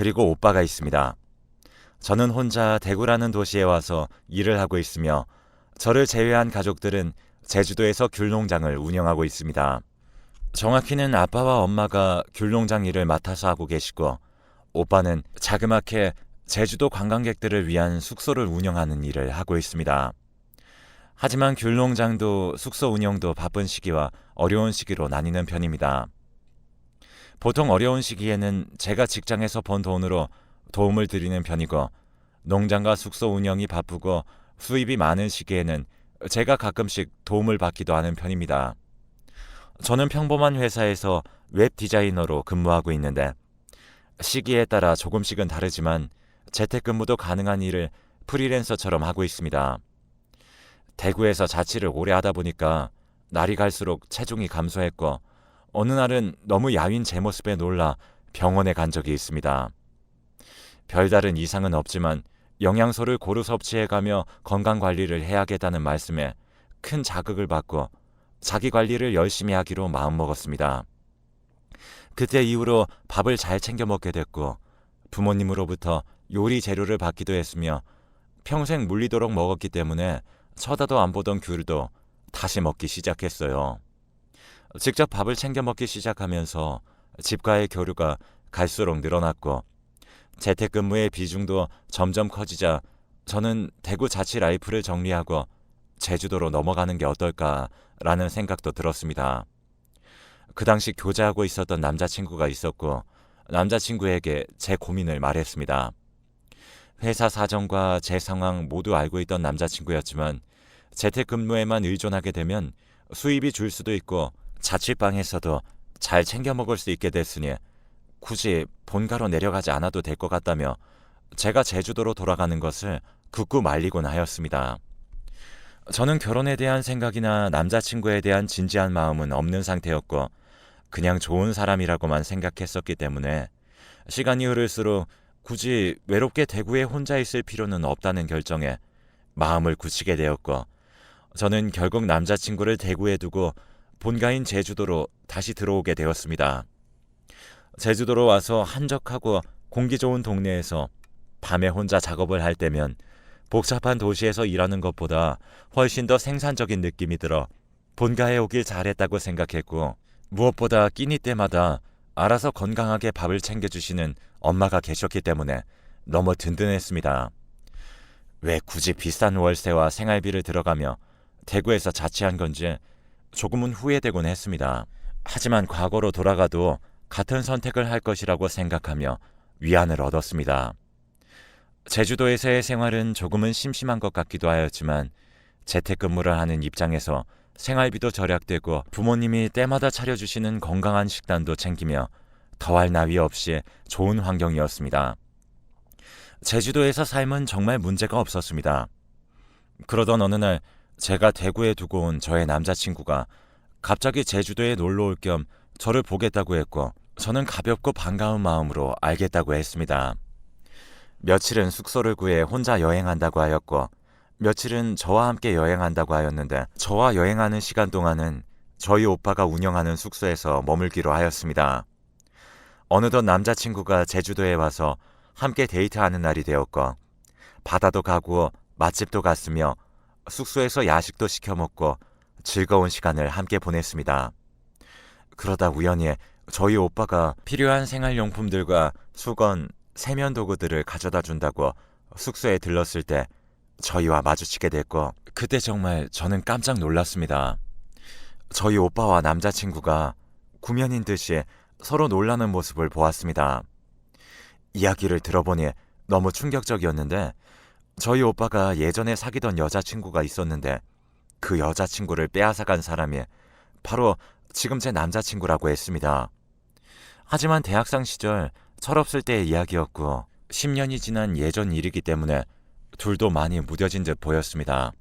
그리고 오빠가 있습니다. 저는 혼자 대구라는 도시에 와서 일을 하고 있으며 저를 제외한 가족들은 제주도에서 귤농장을 운영하고 있습니다. 정확히는 아빠와 엄마가 귤농장 일을 맡아서 하고 계시고 오빠는 자그맣게 제주도 관광객들을 위한 숙소를 운영하는 일을 하고 있습니다. 하지만 귤농장도 숙소 운영도 바쁜 시기와 어려운 시기로 나뉘는 편입니다. 보통 어려운 시기에는 제가 직장에서 번 돈으로 도움을 드리는 편이고 농장과 숙소 운영이 바쁘고 수입이 많은 시기에는 제가 가끔씩 도움을 받기도 하는 편입니다. 저는 평범한 회사에서 웹 디자이너로 근무하고 있는데 시기에 따라 조금씩은 다르지만 재택근무도 가능한 일을 프리랜서처럼 하고 있습니다. 대구에서 자취를 오래 하다 보니까 날이 갈수록 체중이 감소했고 어느 날은 너무 야윈 제 모습에 놀라 병원에 간 적이 있습니다. 별다른 이상은 없지만 영양소를 고루 섭취해가며 건강관리를 해야겠다는 말씀에 큰 자극을 받고 자기관리를 열심히 하기로 마음먹었습니다. 그때 이후로 밥을 잘 챙겨 먹게 됐고 부모님으로부터 요리 재료를 받기도 했으며 평생 물리도록 먹었기 때문에 쳐다도 안 보던 귤도 다시 먹기 시작했어요. 직접 밥을 챙겨 먹기 시작하면서 집과의 교류가 갈수록 늘어났고 재택근무의 비중도 점점 커지자 저는 대구 자취 라이프를 정리하고 제주도로 넘어가는 게 어떨까라는 생각도 들었습니다. 그 당시 교제하고 있었던 남자친구가 있었고 남자친구에게 제 고민을 말했습니다. 회사 사정과 제 상황 모두 알고 있던 남자친구였지만 재택근무에만 의존하게 되면 수입이 줄 수도 있고 자취방에서도 잘 챙겨 먹을 수 있게 됐으니 굳이 본가로 내려가지 않아도 될 것 같다며 제가 제주도로 돌아가는 것을 극구 말리곤 하였습니다. 저는 결혼에 대한 생각이나 남자친구에 대한 진지한 마음은 없는 상태였고 그냥 좋은 사람이라고만 생각했었기 때문에 시간이 흐를수록 굳이 외롭게 대구에 혼자 있을 필요는 없다는 결정에 마음을 굳히게 되었고 저는 결국 남자친구를 대구에 두고 본가인 제주도로 다시 들어오게 되었습니다. 제주도로 와서 한적하고 공기 좋은 동네에서 밤에 혼자 작업을 할 때면 복잡한 도시에서 일하는 것보다 훨씬 더 생산적인 느낌이 들어 본가에 오길 잘했다고 생각했고 무엇보다 끼니 때마다 알아서 건강하게 밥을 챙겨주시는 엄마가 계셨기 때문에 너무 든든했습니다. 왜 굳이 비싼 월세와 생활비를 들어가며 대구에서 자취한 건지 조금은 후회되곤 했습니다. 하지만 과거로 돌아가도 같은 선택을 할 것이라고 생각하며 위안을 얻었습니다. 제주도에서의 생활은 조금은 심심한 것 같기도 하였지만 재택근무를 하는 입장에서 생활비도 절약되고 부모님이 때마다 차려주시는 건강한 식단도 챙기며 더할 나위 없이 좋은 환경이었습니다. 제주도에서 삶은 정말 문제가 없었습니다. 그러던 어느 날 제가 대구에 두고 온 저의 남자친구가 갑자기 제주도에 놀러 올 겸 저를 보겠다고 했고 저는 가볍고 반가운 마음으로 알겠다고 했습니다. 며칠은 숙소를 구해 혼자 여행한다고 하였고 며칠은 저와 함께 여행한다고 하였는데 저와 여행하는 시간 동안은 저희 오빠가 운영하는 숙소에서 머물기로 하였습니다. 어느덧 남자친구가 제주도에 와서 함께 데이트하는 날이 되었고 바다도 가고 맛집도 갔으며 숙소에서 야식도 시켜 먹고 즐거운 시간을 함께 보냈습니다. 그러다 우연히 저희 오빠가 필요한 생활용품들과 수건, 세면 도구들을 가져다 준다고 숙소에 들렀을 때 저희와 마주치게 됐고 그때 정말 저는 깜짝 놀랐습니다. 저희 오빠와 남자친구가 구면인 듯이 서로 놀라는 모습을 보았습니다. 이야기를 들어보니 너무 충격적이었는데 저희 오빠가 예전에 사귀던 여자친구가 있었는데 그 여자친구를 빼앗아간 사람이 바로 지금 제 남자친구라고 했습니다. 하지만 대학생 시절 철없을 때의 이야기였고 10년이 지난 예전 일이기 때문에 둘도 많이 무뎌진 듯 보였습니다.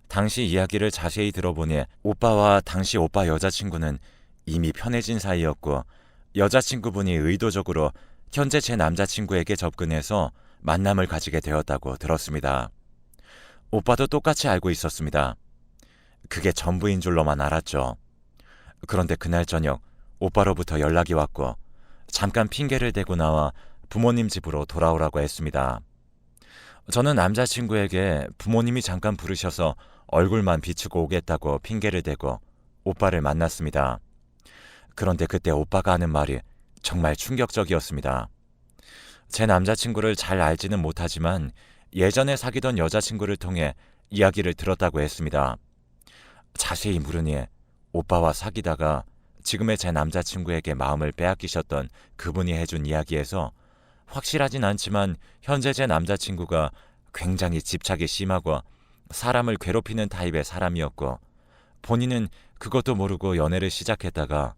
당시 이야기를 자세히 들어보니 오빠와 당시 오빠 여자친구는 이미 편해진 사이였고 여자친구분이 의도적으로 현재 제 남자친구에게 접근해서 만남을 가지게 되었다고 들었습니다. 오빠도 똑같이 알고 있었습니다. 그게 전부인 줄로만 알았죠. 그런데 그날 저녁 오빠로부터 연락이 왔고 잠깐 핑계를 대고 나와 부모님 집으로 돌아오라고 했습니다. 저는 남자친구에게 부모님이 잠깐 부르셔서 얼굴만 비추고 오겠다고 핑계를 대고 오빠를 만났습니다. 그런데 그때 오빠가 하는 말이 정말 충격적이었습니다. 제 남자친구를 잘 알지는 못하지만 예전에 사귀던 여자친구를 통해 이야기를 들었다고 했습니다. 자세히 물으니 오빠와 사귀다가 지금의 제 남자친구에게 마음을 빼앗기셨던 그분이 해준 이야기에서 확실하진 않지만 현재 제 남자친구가 굉장히 집착이 심하고 사람을 괴롭히는 타입의 사람이었고 본인은 그것도 모르고 연애를 시작했다가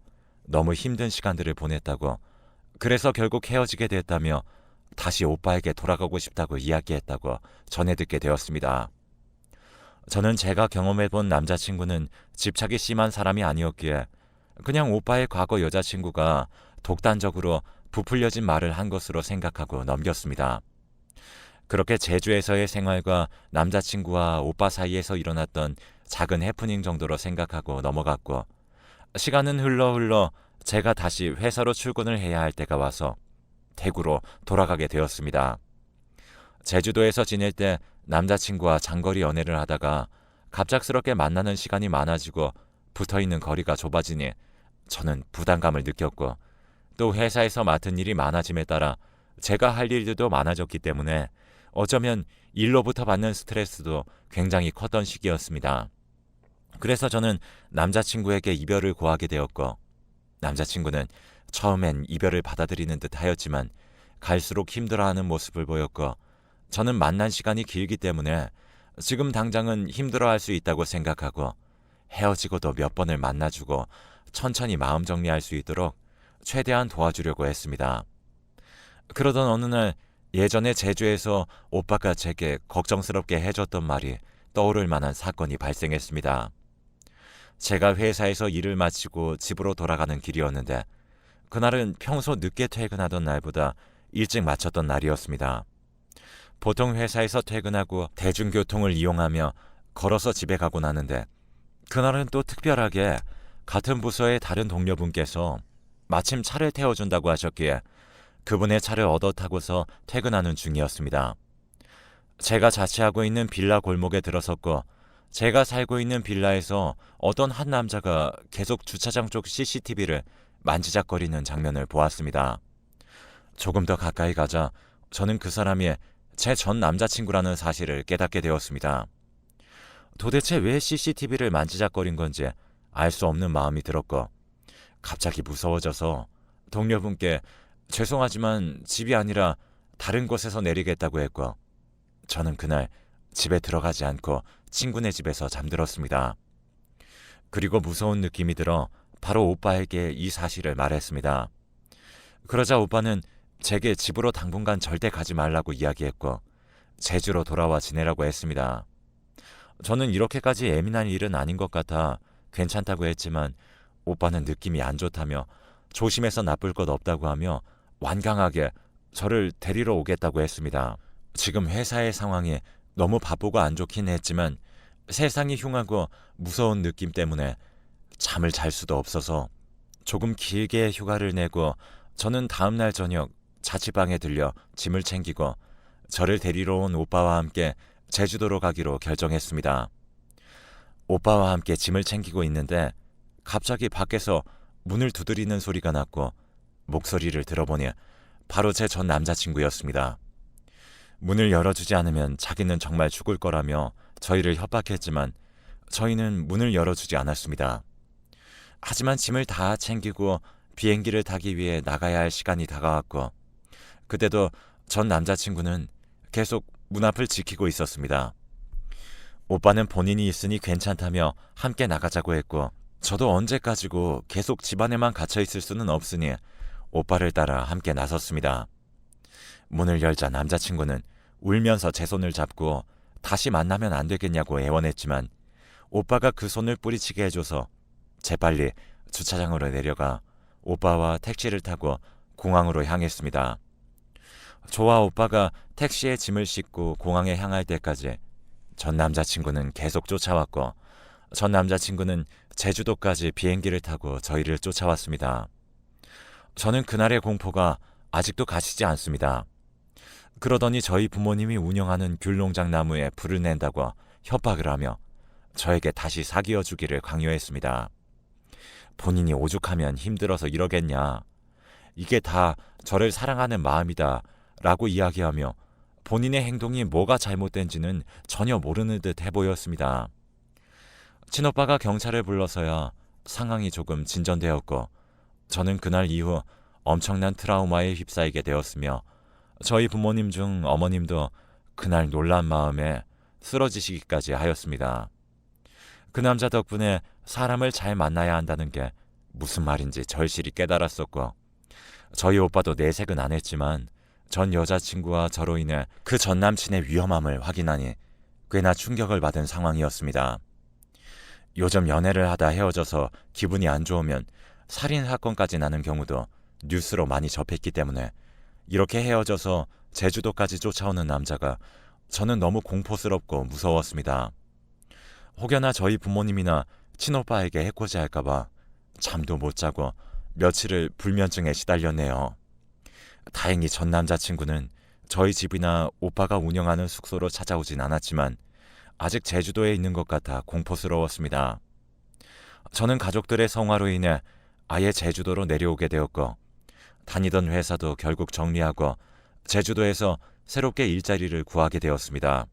너무 힘든 시간들을 보냈다고, 그래서 결국 헤어지게 됐다며 다시 오빠에게 돌아가고 싶다고 이야기했다고 전해 듣게 되었습니다. 저는 제가 경험해본 남자친구는 집착이 심한 사람이 아니었기에 그냥 오빠의 과거 여자친구가 독단적으로 부풀려진 말을 한 것으로 생각하고 넘겼습니다. 그렇게 제주에서의 생활과 남자친구와 오빠 사이에서 일어났던 작은 해프닝 정도로 생각하고 넘어갔고, 시간은 흘러 제가 다시 회사로 출근을 해야 할 때가 와서 대구로 돌아가게 되었습니다. 제주도에서 지낼 때 남자친구와 장거리 연애를 하다가 갑작스럽게 만나는 시간이 많아지고 붙어있는 거리가 좁아지니 저는 부담감을 느꼈고, 또 회사에서 맡은 일이 많아짐에 따라 제가 할 일들도 많아졌기 때문에 어쩌면 일로부터 받는 스트레스도 굉장히 컸던 시기였습니다. 그래서 저는 남자친구에게 이별을 고하게 되었고, 남자친구는 처음엔 이별을 받아들이는 듯 하였지만 갈수록 힘들어하는 모습을 보였고, 저는 만난 시간이 길기 때문에 지금 당장은 힘들어할 수 있다고 생각하고 헤어지고도 몇 번을 만나주고 천천히 마음 정리할 수 있도록 최대한 도와주려고 했습니다. 그러던 어느 날 예전에 제주에서 오빠가 제게 걱정스럽게 해줬던 말이 떠오를 만한 사건이 발생했습니다. 제가 회사에서 일을 마치고 집으로 돌아가는 길이었는데 그날은 평소 늦게 퇴근하던 날보다 일찍 마쳤던 날이었습니다. 보통 회사에서 퇴근하고 대중교통을 이용하며 걸어서 집에 가곤 하는데 그날은 또 특별하게 같은 부서의 다른 동료분께서 마침 차를 태워준다고 하셨기에 그분의 차를 얻어 타고서 퇴근하는 중이었습니다. 제가 자취하고 있는 빌라 골목에 들어섰고, 제가 살고 있는 빌라에서 어떤 한 남자가 계속 주차장 쪽 CCTV를 만지작거리는 장면을 보았습니다. 조금 더 가까이 가자 저는 그 사람이 제 전 남자친구라는 사실을 깨닫게 되었습니다. 도대체 왜 CCTV를 만지작거린 건지 알 수 없는 마음이 들었고, 갑자기 무서워져서 동료분께 죄송하지만 집이 아니라 다른 곳에서 내리겠다고 했고, 저는 그날 집에 들어가지 않고 친구네 집에서 잠들었습니다. 그리고 무서운 느낌이 들어 바로 오빠에게 이 사실을 말했습니다. 그러자 오빠는 제게 집으로 당분간 절대 가지 말라고 이야기했고 제주로 돌아와 지내라고 했습니다. 저는 이렇게까지 예민한 일은 아닌 것 같아 괜찮다고 했지만 오빠는 느낌이 안 좋다며 조심해서 나쁠 것 없다고 하며 완강하게 저를 데리러 오겠다고 했습니다. 지금 회사의 상황이 너무 바쁘고 안 좋긴 했지만 세상이 흉하고 무서운 느낌 때문에 잠을 잘 수도 없어서 조금 길게 휴가를 내고 저는 다음날 저녁 자취방에 들려 짐을 챙기고 저를 데리러 온 오빠와 함께 제주도로 가기로 결정했습니다. 오빠와 함께 짐을 챙기고 있는데 갑자기 밖에서 문을 두드리는 소리가 났고 목소리를 들어보니 바로 제 전 남자친구였습니다. 문을 열어주지 않으면 자기는 정말 죽을 거라며 저희를 협박했지만 저희는 문을 열어주지 않았습니다. 하지만 짐을 다 챙기고 비행기를 타기 위해 나가야 할 시간이 다가왔고 그때도 전 남자친구는 계속 문 앞을 지키고 있었습니다. 오빠는 본인이 있으니 괜찮다며 함께 나가자고 했고 저도 언제까지고 계속 집안에만 갇혀 있을 수는 없으니 오빠를 따라 함께 나섰습니다. 문을 열자 남자친구는 울면서 제 손을 잡고 다시 만나면 안 되겠냐고 애원했지만 오빠가 그 손을 뿌리치게 해줘서 재빨리 주차장으로 내려가 오빠와 택시를 타고 공항으로 향했습니다. 저와 오빠가 택시에 짐을 싣고 공항에 향할 때까지 전 남자친구는 계속 쫓아왔고 전 남자친구는 제주도까지 비행기를 타고 저희를 쫓아왔습니다. 저는 그날의 공포가 아직도 가시지 않습니다. 그러더니 저희 부모님이 운영하는 귤농장 나무에 불을 낸다고 협박을 하며 저에게 다시 사귀어 주기를 강요했습니다. 본인이 오죽하면 힘들어서 이러겠냐. 이게 다 저를 사랑하는 마음이다 라고 이야기하며 본인의 행동이 뭐가 잘못된지는 전혀 모르는 듯 해보였습니다. 친오빠가 경찰을 불러서야 상황이 조금 진전되었고 저는 그날 이후 엄청난 트라우마에 휩싸이게 되었으며 저희 부모님 중 어머님도 그날 놀란 마음에 쓰러지시기까지 하였습니다. 그 남자 덕분에 사람을 잘 만나야 한다는 게 무슨 말인지 절실히 깨달았었고 저희 오빠도 내색은 안 했지만 전 여자친구와 저로 인해 그 전 남친의 위험함을 확인하니 꽤나 충격을 받은 상황이었습니다. 요즘 연애를 하다 헤어져서 기분이 안 좋으면 살인 사건까지 나는 경우도 뉴스로 많이 접했기 때문에 이렇게 헤어져서 제주도까지 쫓아오는 남자가 저는 너무 공포스럽고 무서웠습니다. 혹여나 저희 부모님이나 친오빠에게 해코지 할까봐 잠도 못 자고 며칠을 불면증에 시달렸네요. 다행히 전 남자친구는 저희 집이나 오빠가 운영하는 숙소로 찾아오진 않았지만 아직 제주도에 있는 것 같아 공포스러웠습니다. 저는 가족들의 성화로 인해 아예 제주도로 내려오게 되었고 다니던 회사도 결국 정리하고 제주도에서 새롭게 일자리를 구하게 되었습니다.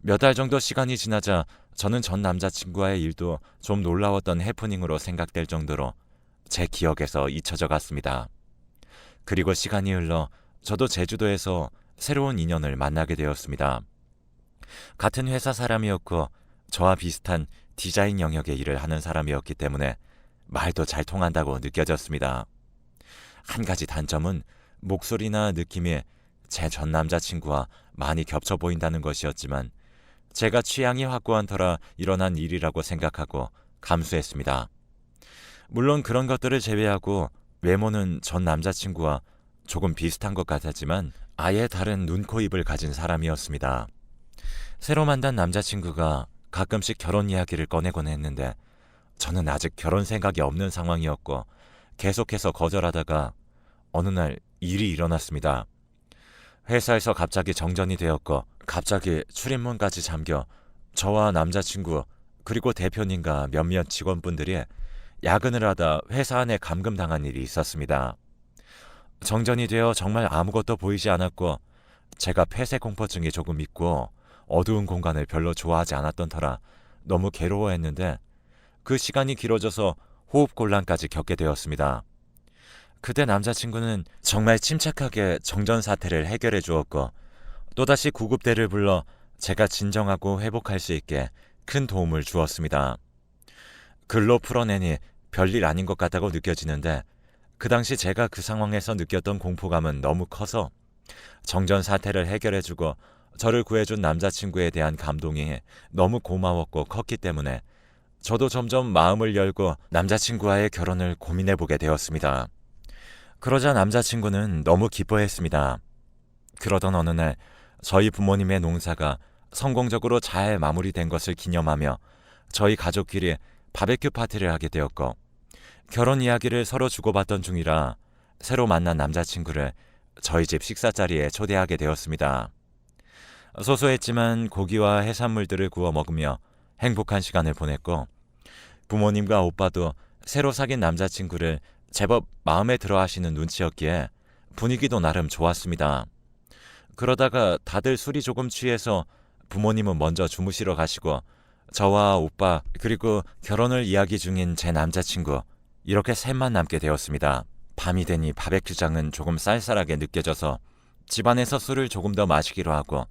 몇 달 정도 시간이 지나자 저는 전 남자친구와의 일도 좀 놀라웠던 해프닝으로 생각될 정도로 제 기억에서 잊혀져 갔습니다. 그리고 시간이 흘러 저도 제주도에서 새로운 인연을 만나게 되었습니다. 같은 회사 사람이었고 저와 비슷한 디자인 영역의 일을 하는 사람이었기 때문에 말도 잘 통한다고 느껴졌습니다. 한 가지 단점은 목소리나 느낌이 제 전 남자친구와 많이 겹쳐 보인다는 것이었지만 제가 취향이 확고한 터라 일어난 일이라고 생각하고 감수했습니다. 물론 그런 것들을 제외하고 외모는 전 남자친구와 조금 비슷한 것 같았지만 아예 다른 눈, 코, 입을 가진 사람이었습니다. 새로 만난 남자친구가 가끔씩 결혼 이야기를 꺼내곤 했는데 저는 아직 결혼 생각이 없는 상황이었고 계속해서 거절하다가 어느 날 일이 일어났습니다. 회사에서 갑자기 정전이 되었고 갑자기 출입문까지 잠겨 저와 남자친구 그리고 대표님과 몇몇 직원분들이 야근을 하다 회사 안에 감금당한 일이 있었습니다. 정전이 되어 정말 아무것도 보이지 않았고 제가 폐쇄 공포증이 조금 있고 어두운 공간을 별로 좋아하지 않았던 터라 너무 괴로워했는데 그 시간이 길어져서 호흡곤란까지 겪게 되었습니다. 그때 남자친구는 정말 침착하게 정전 사태를 해결해 주었고 또다시 구급대를 불러 제가 진정하고 회복할 수 있게 큰 도움을 주었습니다. 글로 풀어내니 별일 아닌 것 같다고 느껴지는데 그 당시 제가 그 상황에서 느꼈던 공포감은 너무 커서 정전 사태를 해결해주고 저를 구해준 남자친구에 대한 감동이 너무 고마웠고 컸기 때문에 저도 점점 마음을 열고 남자친구와의 결혼을 고민해보게 되었습니다. 그러자 남자친구는 너무 기뻐했습니다. 그러던 어느 날 저희 부모님의 농사가 성공적으로 잘 마무리된 것을 기념하며 저희 가족끼리 바베큐 파티를 하게 되었고 결혼 이야기를 서로 주고받던 중이라 새로 만난 남자친구를 저희 집 식사 자리에 초대하게 되었습니다. 소소했지만 고기와 해산물들을 구워 먹으며 행복한 시간을 보냈고 부모님과 오빠도 새로 사귄 남자친구를 제법 마음에 들어 하시는 눈치였기에 분위기도 나름 좋았습니다. 그러다가 다들 술이 조금 취해서 부모님은 먼저 주무시러 가시고 저와 오빠 그리고 결혼을 이야기 중인 제 남자친구 이렇게 셋만 남게 되었습니다. 밤이 되니 바베큐장은 조금 쌀쌀하게 느껴져서 집안에서 술을 조금 더 마시기로 하고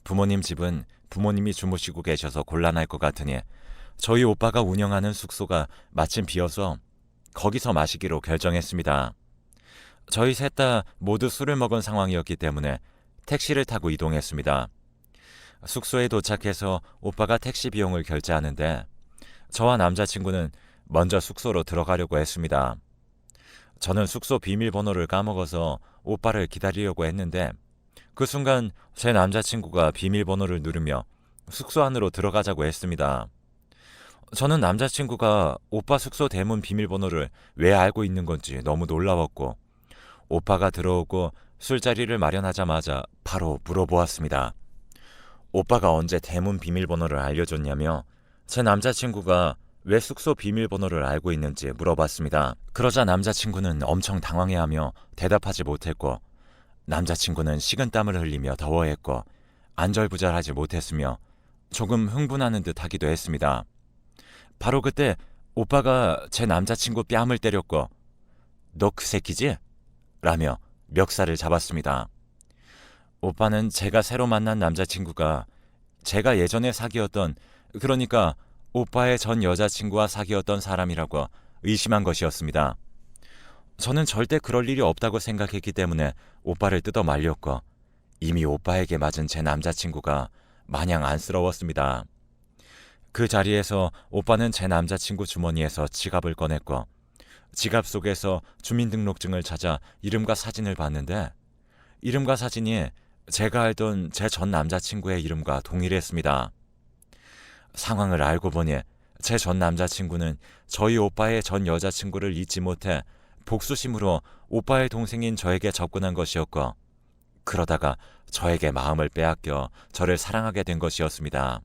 부모님 집은 부모님이 주무시고 계셔서 곤란할 것 같으니 저희 오빠가 운영하는 숙소가 마침 비어서 거기서 마시기로 결정했습니다. 저희 셋 다 모두 술을 먹은 상황이었기 때문에 택시를 타고 이동했습니다. 숙소에 도착해서 오빠가 택시 비용을 결제하는데 저와 남자친구는 먼저 숙소로 들어가려고 했습니다. 저는 숙소 비밀번호를 까먹어서 오빠를 기다리려고 했는데 그 순간 제 남자친구가 비밀번호를 누르며 숙소 안으로 들어가자고 했습니다. 저는 남자친구가 오빠 숙소 대문 비밀번호를 왜 알고 있는 건지 너무 놀라웠고 오빠가 들어오고 술자리를 마련하자마자 바로 물어보았습니다. 오빠가 언제 대문 비밀번호를 알려줬냐며 제 남자친구가 왜 숙소 비밀번호를 알고 있는지 물어봤습니다. 그러자 남자친구는 엄청 당황해하며 대답하지 못했고, 남자친구는 식은땀을 흘리며 더워했고 안절부절하지 못했으며 조금 흥분하는 듯 하기도 했습니다. 바로 그때 오빠가 제 남자친구 뺨을 때렸고 너 그 새끼지? 라며 멱살을 잡았습니다. 오빠는 제가 새로 만난 남자친구가 제가 예전에 사귀었던, 그러니까 오빠의 전 여자친구와 사귀었던 사람이라고 의심한 것이었습니다. 저는 절대 그럴 일이 없다고 생각했기 때문에 오빠를 뜯어 말렸고 이미 오빠에게 맞은 제 남자친구가 마냥 안쓰러웠습니다. 그 자리에서 오빠는 제 남자친구 주머니에서 지갑을 꺼냈고 지갑 속에서 주민등록증을 찾아 이름과 사진을 봤는데 이름과 사진이 제가 알던 제 전 남자친구의 이름과 동일했습니다. 상황을 알고 보니 제 전 남자친구는 저희 오빠의 전 여자친구를 잊지 못해 복수심으로 오빠의 동생인 저에게 접근한 것이었고, 그러다가 저에게 마음을 빼앗겨 저를 사랑하게 된 것이었습니다.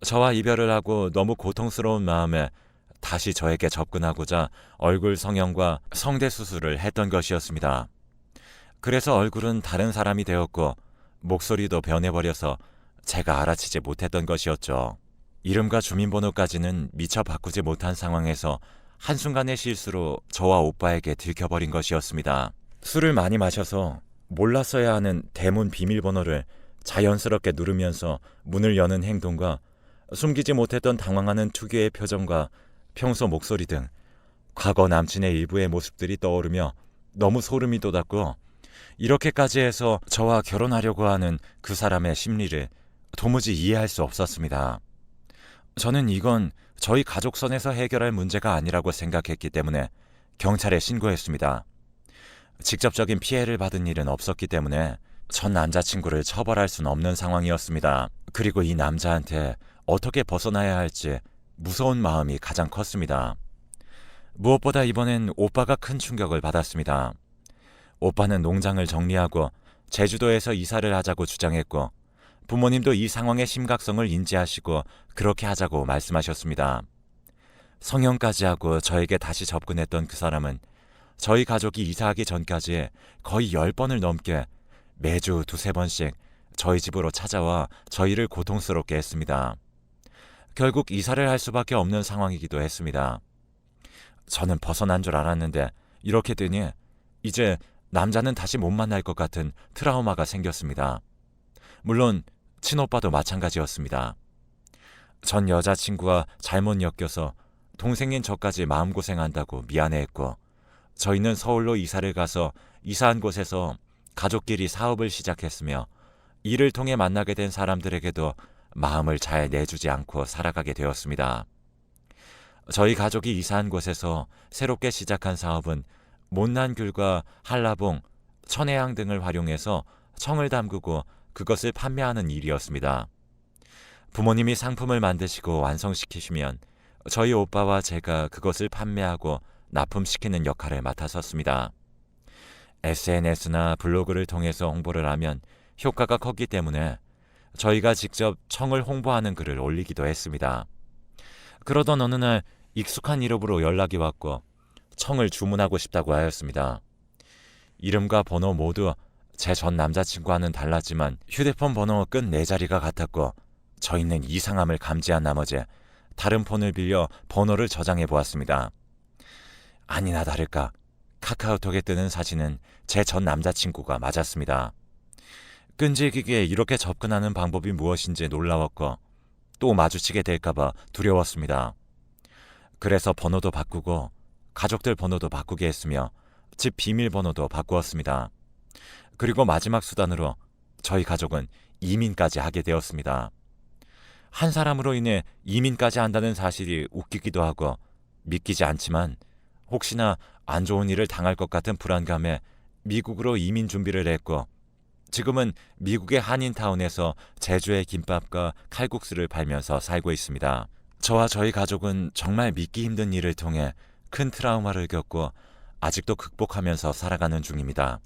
저와 이별을 하고 너무 고통스러운 마음에 다시 저에게 접근하고자 얼굴 성형과 성대 수술을 했던 것이었습니다. 그래서 얼굴은 다른 사람이 되었고 목소리도 변해버려서 제가 알아채지 못했던 것이었죠. 이름과 주민번호까지는 미처 바꾸지 못한 상황에서 한순간의 실수로 저와 오빠에게 들켜버린 것이었습니다. 술을 많이 마셔서 몰랐어야 하는 대문 비밀번호를 자연스럽게 누르면서 문을 여는 행동과 숨기지 못했던 당황하는 특유의 표정과 평소 목소리 등 과거 남친의 일부의 모습들이 떠오르며 너무 소름이 돋았고, 이렇게까지 해서 저와 결혼하려고 하는 그 사람의 심리를 도무지 이해할 수 없었습니다. 저는 이건 저희 가족선에서 해결할 문제가 아니라고 생각했기 때문에 경찰에 신고했습니다. 직접적인 피해를 받은 일은 없었기 때문에 전 남자친구를 처벌할 수는 없는 상황이었습니다. 그리고 이 남자한테 어떻게 벗어나야 할지 무서운 마음이 가장 컸습니다. 무엇보다 이번엔 오빠가 큰 충격을 받았습니다. 오빠는 농장을 정리하고 제주도에서 이사를 하자고 주장했고 부모님도 이 상황의 심각성을 인지하시고 그렇게 하자고 말씀하셨습니다. 성형까지 하고 저에게 다시 접근했던 그 사람은 저희 가족이 이사하기 전까지 거의 10번을 넘게 매주 2-3번씩 저희 집으로 찾아와 저희를 고통스럽게 했습니다. 결국 이사를 할 수밖에 없는 상황이기도 했습니다. 저는 벗어난 줄 알았는데 이렇게 되니 이제 남자는 다시 못 만날 것 같은 트라우마가 생겼습니다. 물론 친오빠도 마찬가지였습니다. 전 여자친구와 잘못 엮여서 동생인 저까지 마음고생한다고 미안해했고, 저희는 서울로 이사를 가서 이사한 곳에서 가족끼리 사업을 시작했으며 이를 통해 만나게 된 사람들에게도 마음을 잘 내주지 않고 살아가게 되었습니다. 저희 가족이 이사한 곳에서 새롭게 시작한 사업은 못난 귤과 한라봉, 천혜향 등을 활용해서 청을 담그고 그것을 판매하는 일이었습니다. 부모님이 상품을 만드시고 완성시키시면 저희 오빠와 제가 그것을 판매하고 납품시키는 역할을 맡았었습니다. SNS나 블로그를 통해서 홍보를 하면 효과가 컸기 때문에 저희가 직접 청을 홍보하는 글을 올리기도 했습니다. 그러던 어느 날 익숙한 이름으로 연락이 왔고 청을 주문하고 싶다고 하였습니다. 이름과 번호 모두 제 전 남자친구와는 달랐지만 휴대폰 번호 끝 4자리가 같았고 저희는 이상함을 감지한 나머지 다른 폰을 빌려 번호를 저장해 보았습니다. 아니나 다를까 카카오톡에 뜨는 사진은 제 전 남자친구가 맞았습니다. 끈질기게 이렇게 접근하는 방법이 무엇인지 놀라웠고 또 마주치게 될까봐 두려웠습니다. 그래서 번호도 바꾸고 가족들 번호도 바꾸게 했으며 집 비밀번호도 바꾸었습니다. 그리고 마지막 수단으로 저희 가족은 이민까지 하게 되었습니다. 한 사람으로 인해 이민까지 한다는 사실이 웃기기도 하고 믿기지 않지만 혹시나 안 좋은 일을 당할 것 같은 불안감에 미국으로 이민 준비를 했고 지금은 미국의 한인타운에서 제주의 김밥과 칼국수를 팔면서 살고 있습니다. 저와 저희 가족은 정말 믿기 힘든 일을 통해 큰 트라우마를 겪고 아직도 극복하면서 살아가는 중입니다.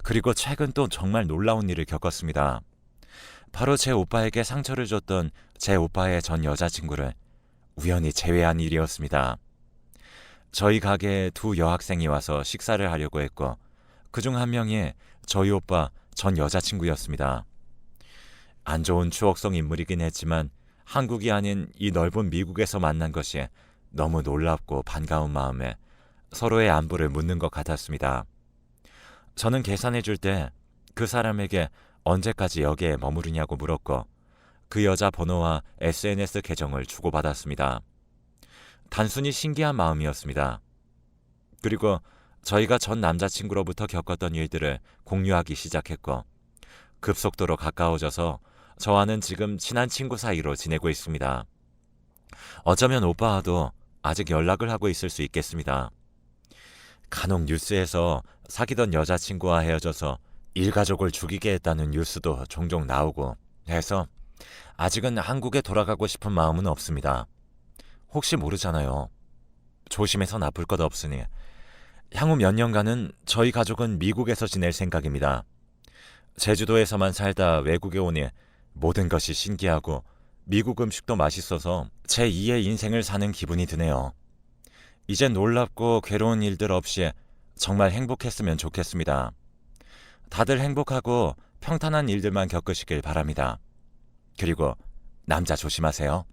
그리고 최근 또 정말 놀라운 일을 겪었습니다. 바로 제 오빠에게 상처를 줬던 제 오빠의 전 여자친구를 우연히 제외한 일이었습니다. 저희 가게에 두 여학생이 와서 식사를 하려고 했고 그중 한 명이 저희 오빠 전 여자친구였습니다. 안 좋은 추억성 인물이긴 했지만 한국이 아닌 이 넓은 미국에서 만난 것이 너무 놀랍고 반가운 마음에 서로의 안부를 묻는 것 같았습니다. 저는 계산해 줄 때 그 사람에게 언제까지 여기에 머무르냐고 물었고 그 여자 번호와 SNS 계정을 주고받았습니다. 단순히 신기한 마음이었습니다. 그리고 저희가 전 남자친구로부터 겪었던 일들을 공유하기 시작했고 급속도로 가까워져서 저와는 지금 친한 친구 사이로 지내고 있습니다. 어쩌면 오빠와도 아직 연락을 하고 있을 수 있겠습니다. 간혹 뉴스에서 사귀던 여자친구와 헤어져서 일가족을 죽이게 했다는 뉴스도 종종 나오고 해서 아직은 한국에 돌아가고 싶은 마음은 없습니다. 혹시 모르잖아요. 조심해서 나쁠 것 없으니 향후 몇 년간은 저희 가족은 미국에서 지낼 생각입니다. 제주도에서만 살다 외국에 오니 모든 것이 신기하고 미국 음식도 맛있어서 제2의 인생을 사는 기분이 드네요. 이제 놀랍고 괴로운 일들 없이 정말 행복했으면 좋겠습니다. 다들 행복하고 평탄한 일들만 겪으시길 바랍니다. 그리고 남자 조심하세요.